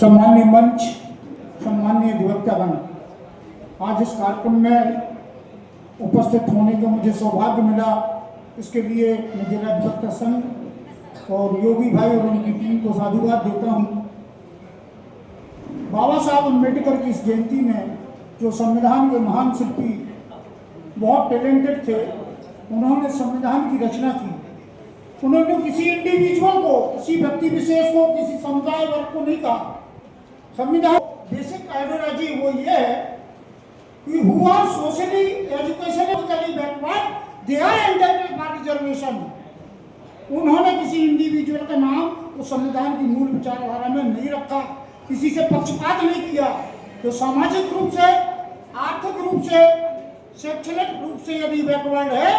सम्मान्य मंच, सम्मान्य अधिवक्तागण, आज इस कार्यक्रम में उपस्थित होने का मुझे सौभाग्य मिला। इसके लिए मैं जिला अधिवक्ता संघ और योगी भाई और उनकी टीम को साधुवाद देता हूँ। बाबा साहब अम्बेडकर की इस जयंती में जो संविधान के महान शिल्पी बहुत टैलेंटेड थे, उन्होंने संविधान की रचना की। उन्होंने किसी इंडिविजुअल को, किसी व्यक्ति विशेष को, किसी समुदाय वर्ग को नहीं कहा। संविधान बेसिक आइडियोलॉजी वो ये है कि who are socially educationally backward they are entitled for reservation. उन्होंने किसी इंडिविजुअल का नाम उस संविधान की मूल विचारधारा में नहीं रखा, किसी से पक्षपात नहीं किया। तो सामाजिक रूप से, आर्थिक रूप से, शैक्षणिक रूप से यदि बैकवर्ड है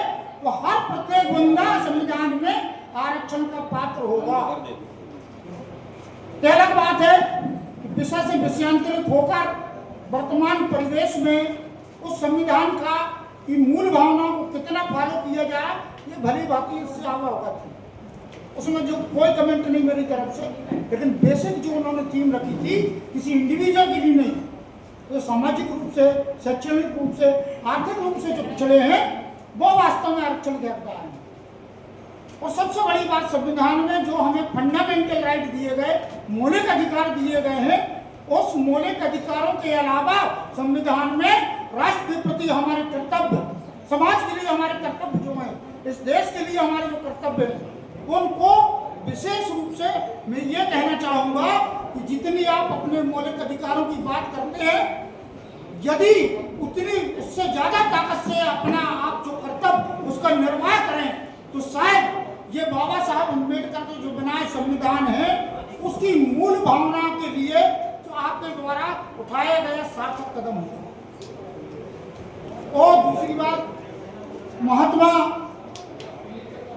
तो हर प्रत्येक बंदा संविधान में आरक्षण का पात्र होगा। अलग बात है कि विषय से विषयांतरित होकर वर्तमान परिवेश में उस संविधान का की मूल भावनाओं को कितना फॉलो किया जाए, ये भली भांति इससे अवगत है। उसमें जो कोई कमेंट नहीं मेरी तरफ से, लेकिन बेसिक जो उन्होंने थीम रखी थी किसी इंडिविजुअल के लिए नहीं, तो सामाजिक रूप से, शैक्षणिक रूप से, आर्थिक रूप से जो पिछड़े हैं वो वास्तव में आरक्षण के हकदार हैं। और सबसे बड़ी बात, संविधान में जो हमें फंडामेंटल राइट दिए गए, मौलिक अधिकार दिए गए हैं, उस मौलिक अधिकारों के अलावा संविधान में राष्ट्र के प्रति हमारे कर्तव्य, समाज के लिए हमारे कर्तव्य जो हैं, इस देश के लिए हमारे जो कर्तव्य हैं, उनको विशेष रूप से मैं ये कहना चाहूँगा कि जितनी आप अपने मौलिक अधिकारों की बात करते हैं, यदि उतनी उससे ज़्यादा ताकत से अपना आप जो कर्तव्य उसका निर्वाह करें, तो शायद ये बाबा साहब अम्बेडकर के जो बनाए संविधान है उसकी मूल भावना के लिए जो आपके द्वारा उठाया गया सार्थक कदम होगा। और दूसरी बात, महात्मा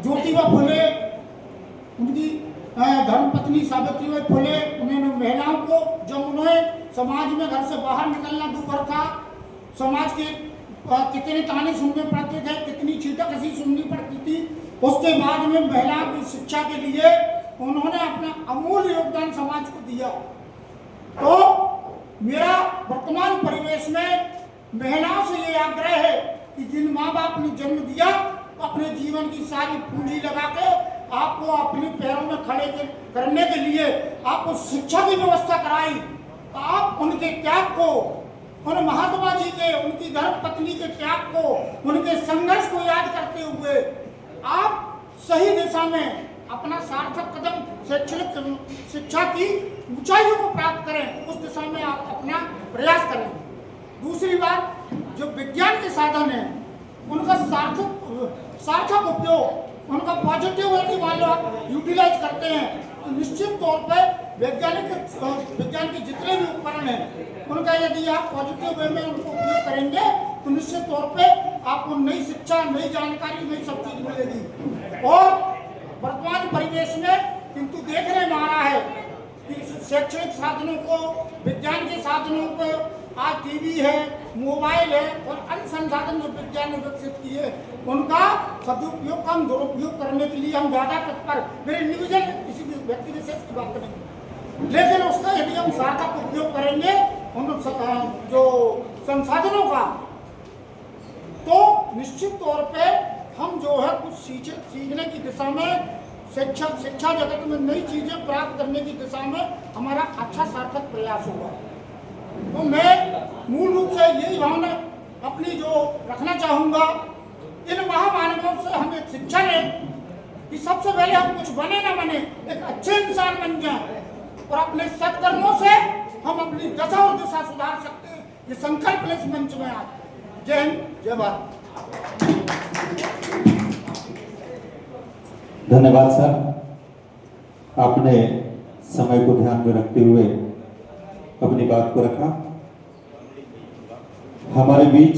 ज्योतिबा फुले, उनकी धर्मपत्नी सावित्रीबाई फुले, उन्होंने महिलाओं को, जब उन्हें समाज में घर से बाहर निकलना दुभर था, समाज के कितने ताने सुनने पड़ते थे, कितनी छीटाकशी सुननी पड़ती थी, उसके बाद में महिलाओं की शिक्षा के लिए उन्होंने अपना अमूल्य योगदान समाज को दिया। तो मेरा वर्तमान परिवेश में महिलाओं से ये आग्रह है कि जिन माँ बाप ने जन्म दिया, अपने जीवन की सारी पूंजी लगा के आपको अपने पैरों में खड़े करने के लिए आपको शिक्षा की व्यवस्था कराई, तो आप उनके त्याग को, उन महात्मा जी के, उनकी धर्मपत्नी के त्याग को, उनके संघर्ष को याद करते हुए आप सही दिशा में अपना सार्थक कदम शैक्षणिक शिक्षा की ऊंचाइयों को प्राप्त करें, उस दिशा में आप अपना प्रयास करें। दूसरी बात, जो विज्ञान के साधन हैं उनका सार्थक उपयोग, उनका पॉजिटिव वे मान लो आप यूटिलाइज करते हैं, तो निश्चित तौर पर विज्ञान के जितने भी उपकरण हैं उनका यदि आप पॉजिटिव वे में उनको उपयोग करेंगे तो निश्चित तौर पे आपको नई शिक्षा, नई जानकारी, नई सब चीज मिलेगी। और वर्तमान परिवेश में किंतु देखने में आ रहा है कि शैक्षणिक साधनों को, विज्ञान के साधनों को, आज टीवी है, मोबाइल है और अन्य संसाधन जो विज्ञान ने विकसित किए, उनका सदुपयोग कम दुरुपयोग करने के लिए हम ज़्यादा तत्पर, मेरे इंडिविजुअल किसी भी व्यक्ति विशेष की बात करेंगे, लेकिन उसका यदि हम सार्थक उपयोग करेंगे उन जो संसाधनों का, तो निश्चित तौर पे हम जो है कुछ सीखने की दिशा में, शिक्षा जगत में नई चीज़ें प्राप्त करने की दिशा में हमारा अच्छा सार्थक प्रयास होगा। तो मैं मूल रूप से यही भावना अपनी जो रखना चाहूँगा, इन महामानवों से हम एक शिक्षा लें कि सबसे पहले हम कुछ बने ना बने, एक अच्छे इंसान बन जाए और अपने सत्कर्मों से हम अपनी दशा और दिशा सुधार सकते हैं। ये संकल्प इस मंच में आज। जय हिंद, जय भारत। धन्यवाद सर, आपने समय को ध्यान में रखते हुए अपनी बात को रखा। हमारे बीच